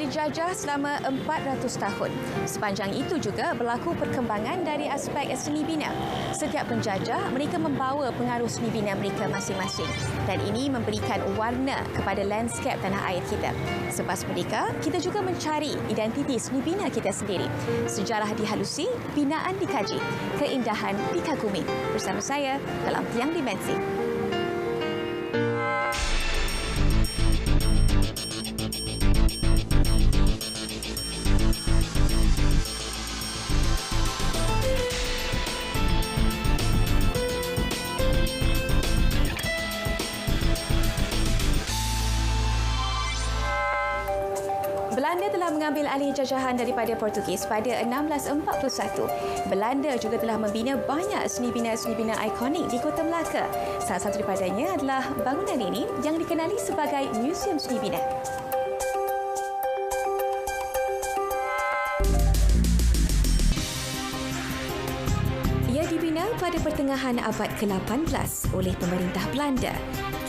dijajah selama 400 tahun. Sepanjang itu juga berlaku perkembangan dari aspek seni bina. Setiap penjajah, mereka membawa pengaruh seni bina mereka masing-masing. Dan ini memberikan warna kepada lanskap tanah air kita. Selepas merdeka, kita juga mencari identiti seni bina kita sendiri. Sejarah dihalusi, binaan dikaji, keindahan dikagumi. Bersama saya dalam Tiang Dimensi. Belanda telah mengambil alih jajahan daripada Portugis pada 1641. Belanda juga telah membina banyak seni bina ikonik di Kota Melaka. Salah satu daripadanya adalah bangunan ini yang dikenali sebagai Museum Seni Bina. Ia dibina pada pertengahan abad ke-18 oleh pemerintah Belanda.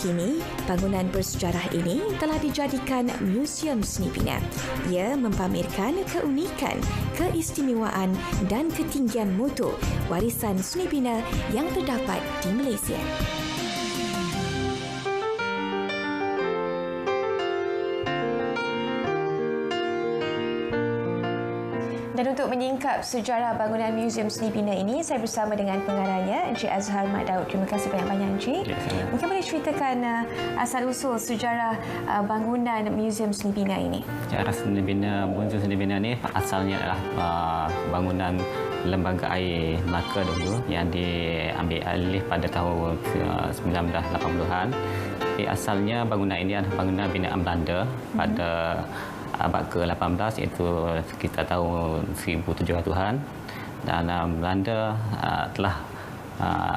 Kini, bangunan bersejarah ini telah dijadikan Museum Seni Bina. Ia mempamerkan keunikan, keistimewaan dan ketinggian mutu warisan seni bina yang terdapat di Malaysia. Dan untuk menyingkap sejarah bangunan Museum Seni Bina ini, saya bersama dengan pengarahnya, Encik Azhar Mat Daud. Terima kasih banyak-banyak, Encik. Mungkin boleh ceritakan asal-usul sejarah bangunan Museum Seni Bina ini? Sejarah seni bina, Museum Seni Bina ini asalnya adalah bangunan Lembaga Air Melaka dulu yang diambil alih pada tahun 1980-an. Asalnya bangunan ini adalah bangunan binaan Belanda pada abad ke-18, iaitu sekitar tahun 1700-an, dan Belanda telah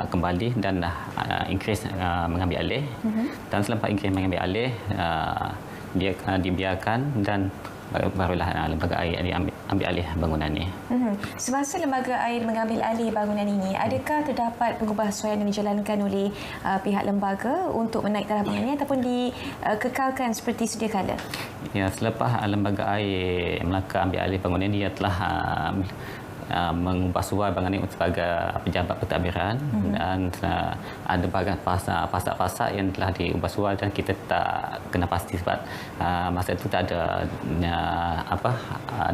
kembali dan Inggeris mengambil alih. Dan selepas Inggeris mengambil alih, dia dibiarkan dan barulah Lembaga Air ambil alih bangunan ini. Semasa Lembaga Air mengambil alih bangunan ini, adakah terdapat pengubahsuaian yang dijalankan oleh pihak lembaga untuk menaik taraf bangunan ini ataupun dikekalkan seperti sedia kala? Ya, selepas Lembaga Air Melaka ambil alih bangunan ini, dia telah mengubah suai bangunan ini sebagai pejabat pentadbiran dan ada banyak pasak-pasak yang telah diubah suai dan kita tak kena pasti sebab masa itu tak ada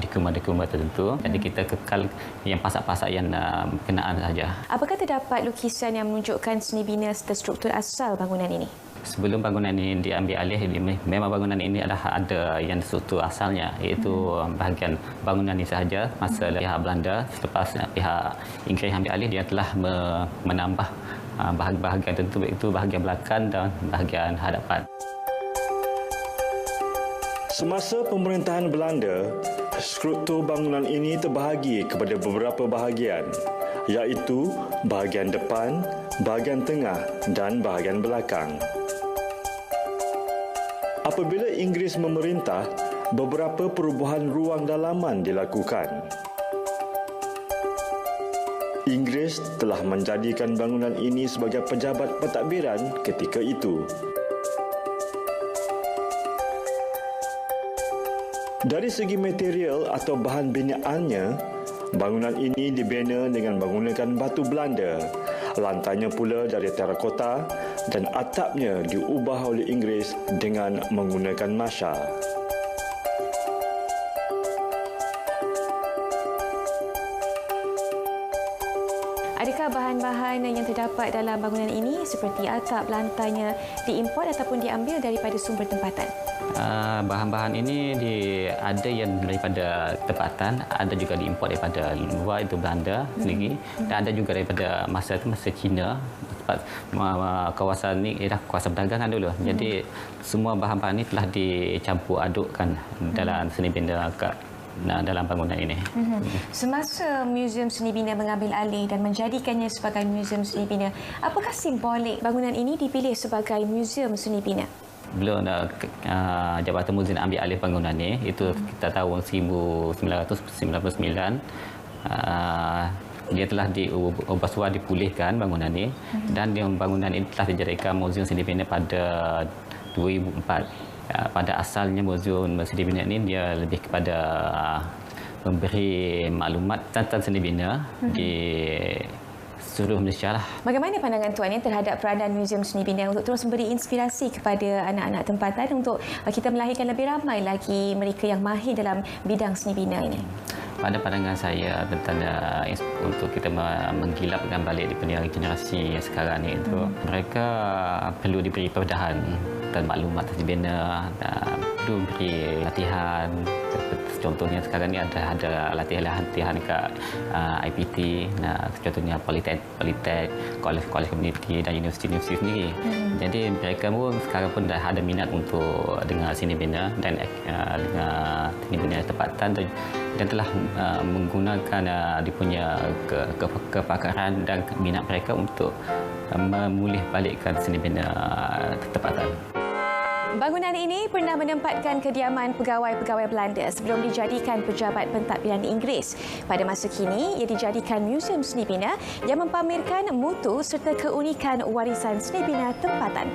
dokumen tertentu. Jadi kita kekal yang pasak-pasak yang berkenaan saja. Apakah terdapat lukisan yang menunjukkan seni bina serta struktur asal bangunan ini? Sebelum bangunan ini diambil alih, memang bangunan ini adalah ada yang struktur asalnya, iaitu bahagian bangunan ini sahaja. Masa pihak Belanda, selepas pihak Inggeris ambil alih, dia telah menambah bahagian tertentu, iaitu bahagian belakang dan bahagian hadapan. Semasa pemerintahan Belanda, struktur bangunan ini terbahagi kepada beberapa bahagian, iaitu bahagian depan, bahagian tengah dan bahagian belakang. Apabila Inggeris memerintah, beberapa perubahan ruang dalaman dilakukan. Inggeris telah menjadikan bangunan ini sebagai pejabat pentadbiran ketika itu. Dari segi material atau bahan binaannya, bangunan ini dibina dengan menggunakan batu Belanda. Lantainya pula dari terakota dan atapnya diubah oleh Inggeris dengan menggunakan masya. Adakah bahan-bahan yang terdapat dalam bangunan ini seperti atap, lantainya diimport ataupun diambil daripada sumber tempatan? Bahan-bahan ini ada yang daripada tempatan, ada juga diimport daripada luar, itu Belanda sendiri, dan ada juga daripada masa Cina. Kawasan ini ialah kawasan perdagangan dulu. Jadi semua bahan-bahan ini telah dicampur adukkan dalam seni bina dalam bangunan ini. Semasa Museum Seni Bina mengambil alih dan menjadikannya sebagai Museum Seni Bina, apakah simbolik bangunan ini dipilih sebagai Museum Seni Bina? Belum Jabatan Museum ambil alih bangunan ini, itu kita tahun 1999. Dia telah diubah suai, dipulihkan bangunan ini, dan bangunan ini telah dijadikan Museum Seni Bina pada 2004. pada asalnya Museum Seni Bina ini dia lebih kepada memberi maklumat tentang seni bina di seluruh Malaysia lah. Bagaimana pandangan Tuan terhadap peranan Museum Seni Bina untuk terus memberi inspirasi kepada anak-anak tempatan untuk kita melahirkan lebih ramai lagi mereka yang mahir dalam bidang seni bina ini? Pada pandangan saya tentang untuk kita menggilapkan balik di generasi yang sekarang ni itu mereka perlu diberi perbedahan dan maklumat seni bina, perlu beri latihan. Contohnya sekarang ni ada latihan kat IPT, contohnya Politek, kolej komuniti dan universiti sendiri. Jadi mereka pun sekarang pun dah ada minat untuk dengar seni bina dan dengan seni bina tempatan dan telah menggunakan dia punya kepakaran dan minat mereka untuk memulih balikkan seni bina tempatan. Bangunan ini pernah menempatkan kediaman pegawai-pegawai Belanda sebelum dijadikan pejabat pentadbiran Inggeris. Pada masa kini, ia dijadikan Museum Seni Bina yang mempamerkan mutu serta keunikan warisan seni bina tempatan.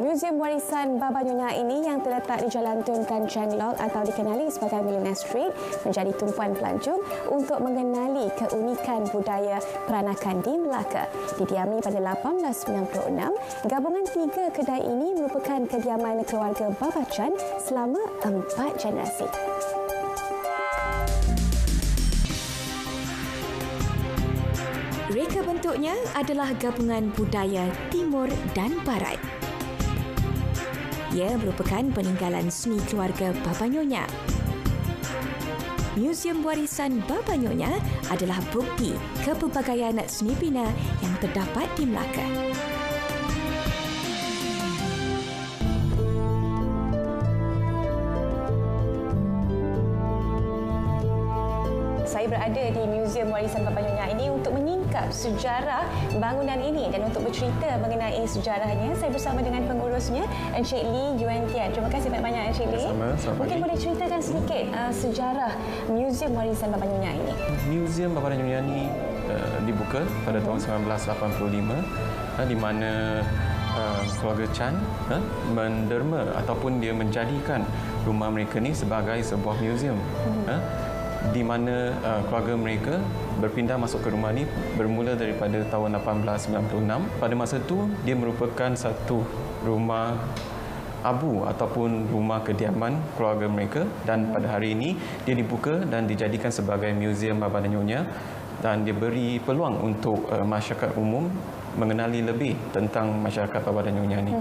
Museum Warisan Baba Nyonya ini yang terletak di Jalan Tun Tan Cheng Lock atau dikenali sebagai Millionaire Street menjadi tumpuan pelancong untuk mengenali keunikan budaya peranakan di Melaka. Didiami pada 1896, gabungan 3 kedai ini merupakan kediaman keluarga Baba Chan selama 4 generasi. Reka bentuknya adalah gabungan budaya Timur dan Barat. Ia merupakan peninggalan seni keluarga Baba Nyonya. Museum Warisan Baba Nyonya adalah bukti kepelbagaian seni bina yang terdapat di Melaka. Saya berada di Museum Warisan Baba Nyonya ini untuk menyingkap sejarah bangunan ini dan untuk bercerita mengenai sejarahnya. Saya bersama dengan pengurusnya, Encik Lee Yuan Tian. Terima kasih banyak-banyak Encik Lee. Mungkin boleh ceritakan sedikit sejarah Museum Warisan Baba Nyonya ini. Museum Baba Nyonya ini dibuka pada tahun 1985 di mana keluarga Chan menderma ataupun dia menjadikan rumah mereka ni sebagai sebuah museum. Di mana keluarga mereka berpindah masuk ke rumah ni bermula daripada tahun 1896. Pada masa itu, dia merupakan satu rumah abu ataupun rumah kediaman keluarga mereka dan pada hari ini dia dibuka dan dijadikan sebagai Museum Baba Nyonya dan dia beri peluang untuk masyarakat umum mengenali lebih tentang masyarakat Baba dan Nyonya ini.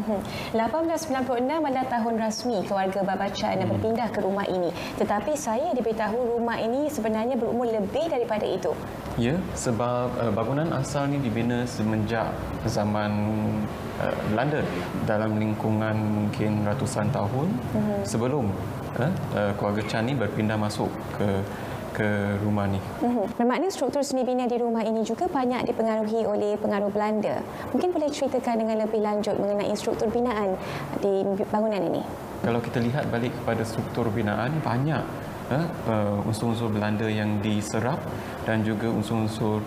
1896 adalah tahun rasmi keluarga Baba Chan berpindah ke rumah ini. Tetapi saya diberitahu rumah ini sebenarnya berumur lebih daripada itu. Ya, sebab bangunan asal ini dibina semenjak zaman Belanda dalam lingkungan mungkin ratusan tahun sebelum keluarga Chan ini berpindah masuk ke rumah ni. Bermakna struktur seni bina di rumah ini juga banyak dipengaruhi oleh pengaruh Belanda. Mungkin boleh ceritakan dengan lebih lanjut mengenai struktur binaan di bangunan ini? Kalau kita lihat balik kepada struktur binaan, banyak unsur-unsur Belanda yang diserap dan juga unsur-unsur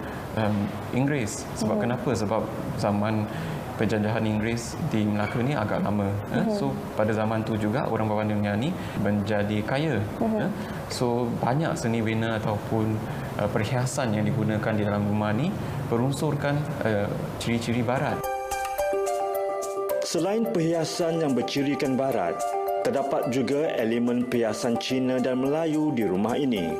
Inggeris. Sebab kenapa? Sebab zaman penjajahan Inggeris di Melaka ni agak lama. So pada zaman tu juga orang Baba Nyonya ni menjadi kaya. So banyak seni bina ataupun perhiasan yang digunakan di dalam rumah ni berunsurkan ciri-ciri barat. Selain perhiasan yang bercirikan barat, terdapat juga elemen perhiasan Cina dan Melayu di rumah ini.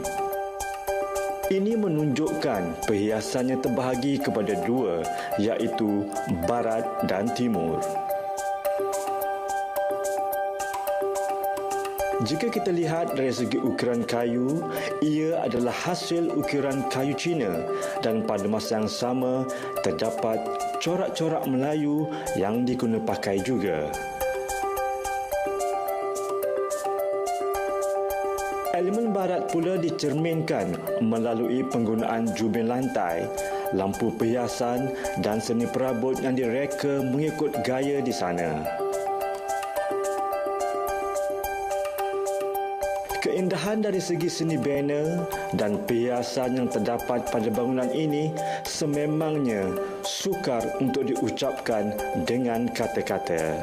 Ini menunjukkan perhiasannya terbahagi kepada dua, iaitu Barat dan Timur. Jika kita lihat dari segi ukiran kayu, ia adalah hasil ukiran kayu Cina dan pada masa yang sama terdapat corak-corak Melayu yang diguna pakai juga. Elemen barat pula dicerminkan melalui penggunaan jubin lantai, lampu perhiasan dan seni perabot yang direka mengikut gaya di sana. Keindahan dari segi seni bina dan perhiasan yang terdapat pada bangunan ini sememangnya sukar untuk diucapkan dengan kata-kata.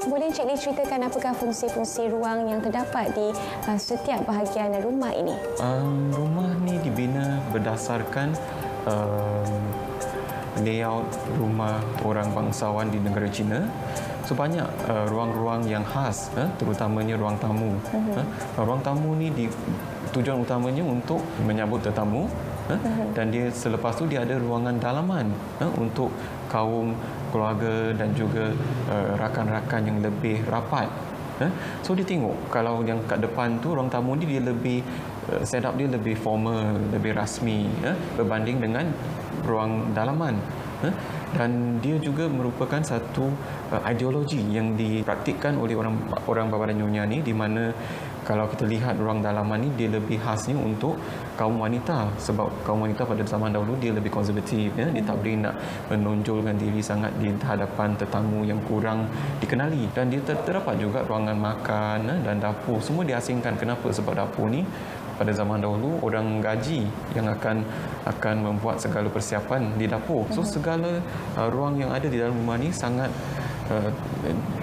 Boleh Encik Lee ceritakan apakah fungsi-fungsi ruang yang terdapat di setiap bahagian rumah ini? Rumah ni dibina berdasarkan layout rumah orang bangsawan di negara China. So banyak ruang-ruang yang khas, terutamanya ruang tamu. Ruang tamu ni tujuan utamanya untuk menyambut tetamu, dan dia selepas tu dia ada ruangan dalaman untuk kaum keluarga dan juga rakan-rakan yang lebih rapat. So dia tengok kalau yang kat depan tu ruang tamu ni dia lebih setup dia lebih formal, lebih rasmi berbanding dengan ruang dalaman. Dan dia juga merupakan satu ideologi yang dipraktikkan oleh orang Babaran Nyonya ni, di mana kalau kita lihat ruang dalaman ni dia lebih khasnya untuk kaum wanita, sebab kaum wanita pada zaman dahulu dia lebih konservatif, dia tak boleh nak menonjolkan diri sangat di hadapan tetamu yang kurang dikenali. Dan dia terdapat juga ruangan makan dan dapur, semua diasingkan. Kenapa? Sebab dapur ni pada zaman dahulu orang gaji yang akan membuat segala persiapan di dapur. So segala ruang yang ada di dalam rumah ni sangat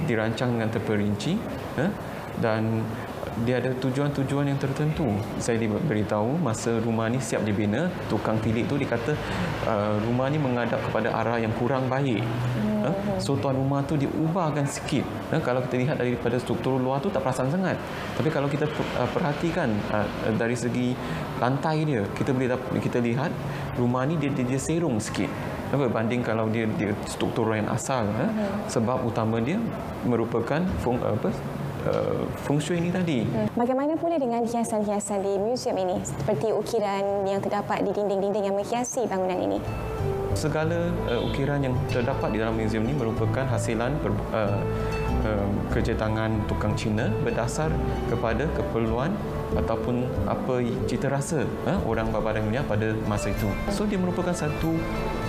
dirancang dengan terperinci, dan dia ada tujuan-tujuan yang tertentu. Saya diberitahu masa rumah ni siap dibina, tukang tilik tu dia kata rumah ni menghadap kepada arah yang kurang baik. So tuan rumah tu diubahkan sikit. Kalau kita lihat daripada struktur luar tu tak perasan sangat. Tapi kalau kita perhatikan dari segi lantai dia, kita lihat rumah ni dia serong sikit berbanding kalau dia struktur yang asal. Sebab utama dia merupakan feng shui ini tadi. Bagaimana pula dengan hiasan-hiasan di museum ini, seperti ukiran yang terdapat di dinding-dinding yang menghiasi bangunan ini? Segala ukiran yang terdapat di dalam museum ini merupakan hasilan kerja tangan tukang Cina berdasar kepada keperluan ataupun apa cita rasa orang Babaran Nyonya pada masa itu. So dia merupakan satu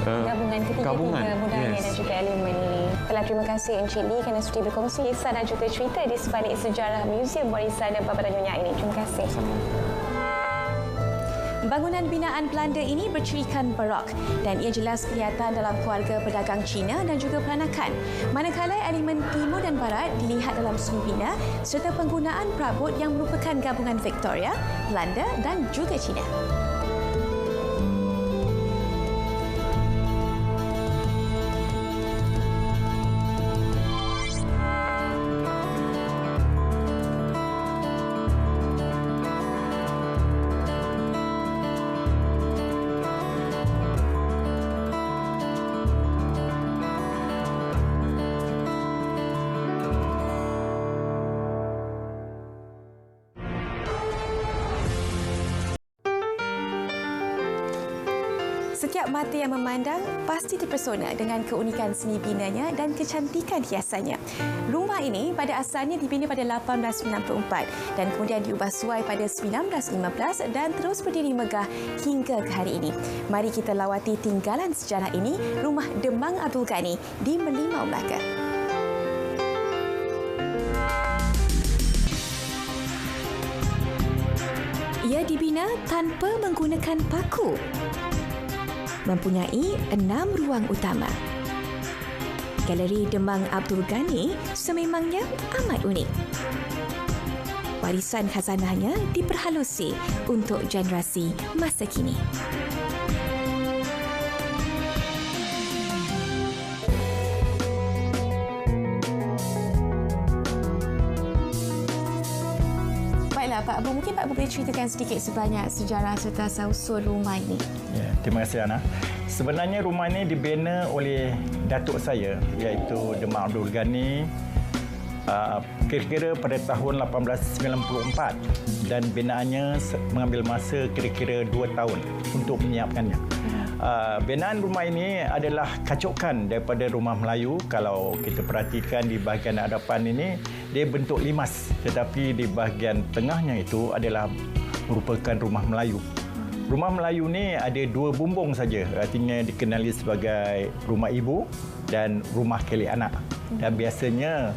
gabungan ketiga budaya dan juga elemen ini. Terima kasih Encik Lee kerana sudi berkongsi kisah dan juga cerita di sebalik sejarah Museum Warisan Babaran Nyonya ini. Terima kasih. Bangunan binaan Belanda ini bercirikan barok dan ia jelas kelihatan dalam keluarga pedagang Cina dan juga peranakan. Manakala elemen timur dan barat dilihat dalam seni bina serta penggunaan perabot yang merupakan gabungan Victoria, Belanda dan juga Cina. Setiap mata yang memandang pasti terpesona dengan keunikan seni binanya dan kecantikan hiasannya. Rumah ini pada asalnya dibina pada 1894 dan kemudian diubah suai pada 1915 dan terus berdiri megah hingga ke hari ini. Mari kita lawati tinggalan sejarah ini, Rumah Demang Abdul Ghani di Merlimau, Melaka. Ia dibina tanpa menggunakan paku. Mempunyai 6 ruang utama. Galeri Demang Abdul Ghani sememangnya amat unik. Warisan khazanahnya diperhalusi untuk generasi masa kini. Baiklah Pak Abu, mungkin Pak Abu boleh ceritakan sedikit sebanyak sejarah serta asal-usul rumah ini. Ya, terima kasih Ana. Sebenarnya rumah ini dibina oleh datuk saya iaitu Demang Abdul Ghani kira-kira pada tahun 1894 dan binaannya mengambil masa kira-kira 2 tahun untuk menyiapkannya. Binaan rumah ini adalah kacukan daripada rumah Melayu. Kalau kita perhatikan di bahagian hadapan ini, dia bentuk limas, tetapi di bahagian tengahnya itu adalah merupakan rumah Melayu. Rumah Melayu ni ada 2 bumbung saja, artinya dikenali sebagai rumah ibu dan rumah kelik anak. Dan biasanya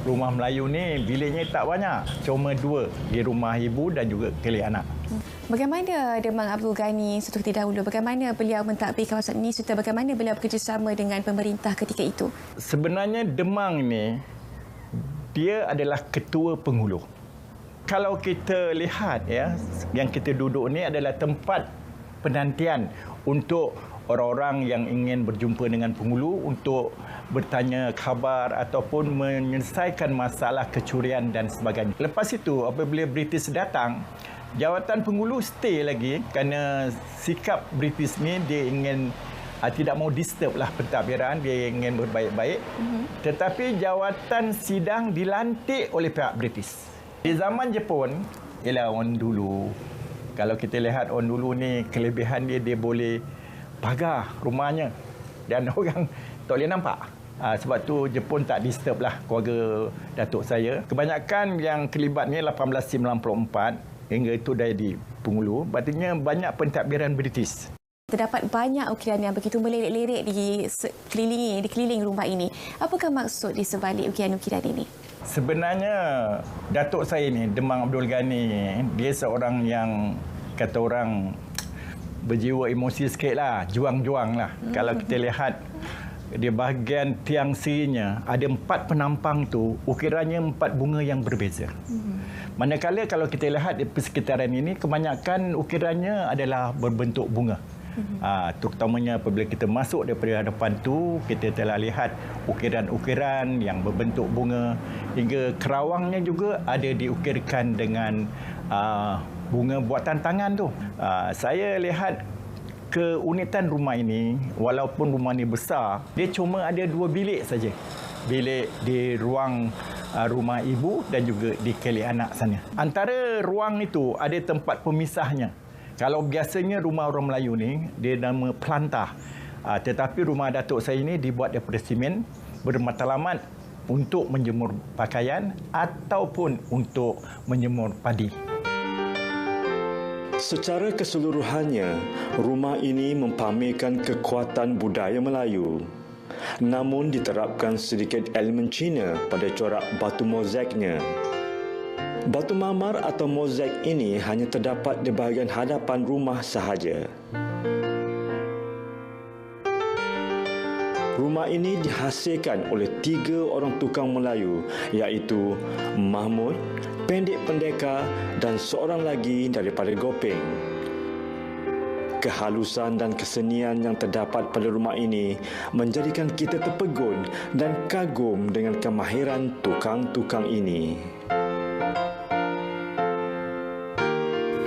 rumah Melayu ni biliknya tak banyak. Cuma 2 di rumah ibu dan juga kelih anak. Bagaimana Demang Abdul Ghani seperti dahulu? Bagaimana beliau mentadbir kawasan ini serta bagaimana beliau bekerjasama dengan pemerintah ketika itu? Sebenarnya Demang ni dia adalah ketua penghulu. Kalau kita lihat ya, yang kita duduk ni adalah tempat penantian untuk orang-orang yang ingin berjumpa dengan penghulu untuk bertanya khabar ataupun menyelesaikan masalah kecurian dan sebagainya. Lepas itu apabila British datang, jawatan penghulu stay lagi kerana sikap British ni dia ingin tidak mau disturb lah pentadbiran, dia ingin berbaik-baik. Tetapi jawatan sidang dilantik oleh pihak British. Di zaman Jepun, ialah orang dulu. Kalau kita lihat orang dulu ni, kelebihan dia boleh pagar rumahnya dan orang tak boleh nampak. Sebab tu Jepun tak disturb lah keluarga datuk saya. Kebanyakan yang terlibat ni 1894 hingga itu dah di penghulu. Artinya banyak pentadbiran British. Terdapat banyak ukiran yang begitu melirik-lirik di keliling rumah ini. Apakah maksud di sebalik ukiran-ukiran ini? Sebenarnya datuk saya ni, Demang Abdul Ghani, dia seorang yang kata orang berjiwa emosi sikit lah, juang-juang lah. Kalau kita lihat di bahagian tiang sirinya ada 4 penampang tu, ukirannya 4 bunga yang berbeza. Manakala kalau kita lihat di persekitaran ini, kebanyakan ukirannya adalah berbentuk bunga. Terutamanya apabila kita masuk daripada hadapan tu, kita telah lihat ukiran-ukiran yang berbentuk bunga, hingga kerawangnya juga ada diukirkan dengan bunga buatan tangan tu. Saya lihat keunitan rumah ini, walaupun rumah ini besar, dia cuma ada 2 bilik saja. Bilik di ruang rumah ibu dan juga di kelih anak sana. Antara ruang itu ada tempat pemisahnya. Kalau biasanya rumah orang Melayu ni, dia nama pelantah. Tetapi rumah datuk saya ini dibuat daripada simen bermatlamat untuk menjemur pakaian ataupun untuk menjemur padi. Secara keseluruhannya, rumah ini mempamerkan kekuatan budaya Melayu. Namun diterapkan sedikit elemen Cina pada corak batu mozaiknya. Batu marmar atau mozaik ini hanya terdapat di bahagian hadapan rumah sahaja. Rumah ini dihasilkan oleh 3 orang tukang Melayu, iaitu Mahmud, Pendek Pendekar dan seorang lagi daripada Gopeng. Kehalusan dan kesenian yang terdapat pada rumah ini menjadikan kita terpegun dan kagum dengan kemahiran tukang-tukang ini.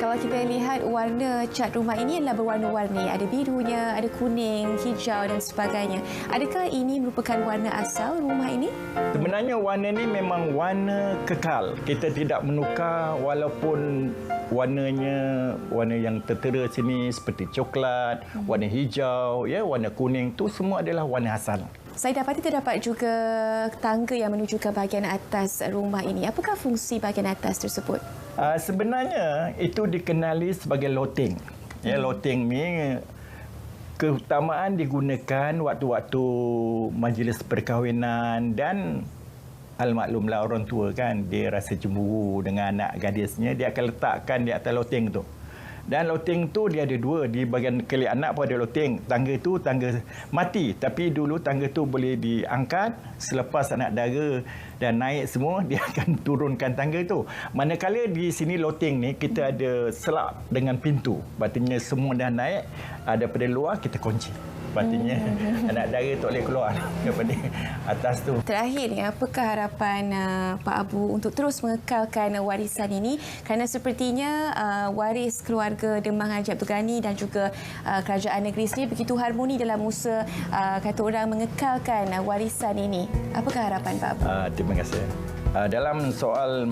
Kalau kita lihat warna cat rumah ini adalah berwarna-warni. Ada birunya, ada kuning, hijau dan sebagainya. Adakah ini merupakan warna asal rumah ini? Sebenarnya warna ini memang warna kekal. Kita tidak menukar walaupun warnanya warna yang tertera sini seperti coklat, warna hijau, ya, warna kuning, itu semua adalah warna asal. Saya dapati terdapat juga tangga yang menuju ke bahagian atas rumah ini. Apakah fungsi bahagian atas tersebut? Sebenarnya itu dikenali sebagai loteng. Ya, loteng ni keutamaan digunakan waktu-waktu majlis perkahwinan dan almaklumlah orang tua kan, dia rasa cemburu dengan anak gadisnya, dia akan letakkan di atas loteng tu. Dan loteng tu dia ada 2, di bahagian kelih anak pun ada loteng. Tangga tu tangga mati, tapi dulu tangga tu boleh diangkat, selepas anak dara dan naik semua, dia akan turunkan tangga tu. Manakala di sini loteng ni kita ada selak dengan pintu, artinya semua dah naik, daripada luar kita kunci. Artinya anak dara tak boleh keluar daripada atas tu. Terakhir ni, apakah harapan Pak Abu untuk terus mengekalkan warisan ini? Kerana sepertinya waris keluarga Demang Haji Abdul Ghani dan juga kerajaan negeri sendiri begitu harmoni dalam usaha kata orang mengekalkan warisan ini. Apakah harapan Pak Abu? Terima kasih. Dalam soal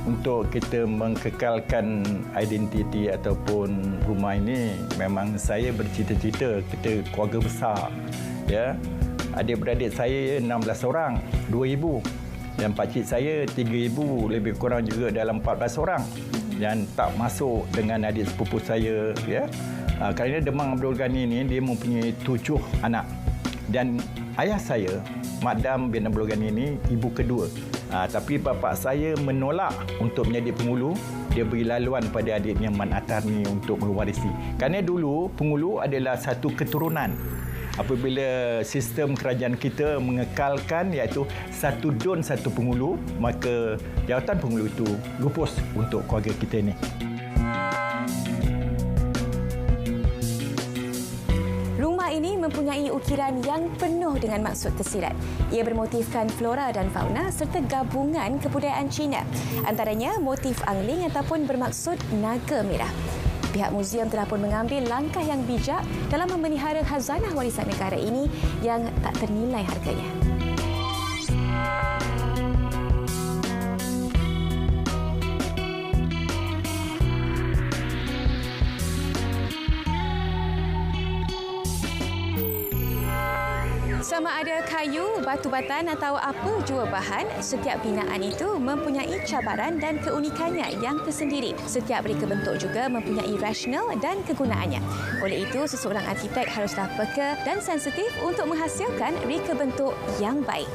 untuk kita mengekalkan identiti ataupun rumah ini, memang saya bercita-cita kita keluarga besar. Ya, adik-beradik saya 16 orang, 2 ibu. Dan pakcik saya 3 ibu, lebih kurang juga dalam 14 orang. Dan tak masuk dengan adik sepupu saya. Ya, kerana Demang Abdul Ghani ini dia mempunyai 7 anak. Dan ayah saya, Madam bin Abdul Ghani ini ibu kedua. Tapi bapa saya menolak untuk menjadi pengulu. Dia beri laluan pada adiknya Man Atar ni untuk mewarisi. Kerana dulu pengulu adalah satu keturunan. Apabila sistem kerajaan kita mengekalkan iaitu satu dun satu pengulu, maka jawatan pengulu itu lupus untuk keluarga kita ni. Rumah ini mempunyai ukiran yang penuh dengan maksud tersirat. Ia bermotifkan flora dan fauna serta gabungan kebudayaan Cina. Antaranya motif angling ataupun bermaksud naga merah. Pihak muzium telah pun mengambil langkah yang bijak dalam memelihara khazanah warisan negara ini yang tak ternilai harganya. Sama ada kayu, batu batan atau apa jua bahan, setiap binaan itu mempunyai cabaran dan keunikannya yang tersendiri. Setiap reka bentuk juga mempunyai rasional dan kegunaannya. Oleh itu, seseorang arkitek haruslah peka dan sensitif untuk menghasilkan reka bentuk yang baik.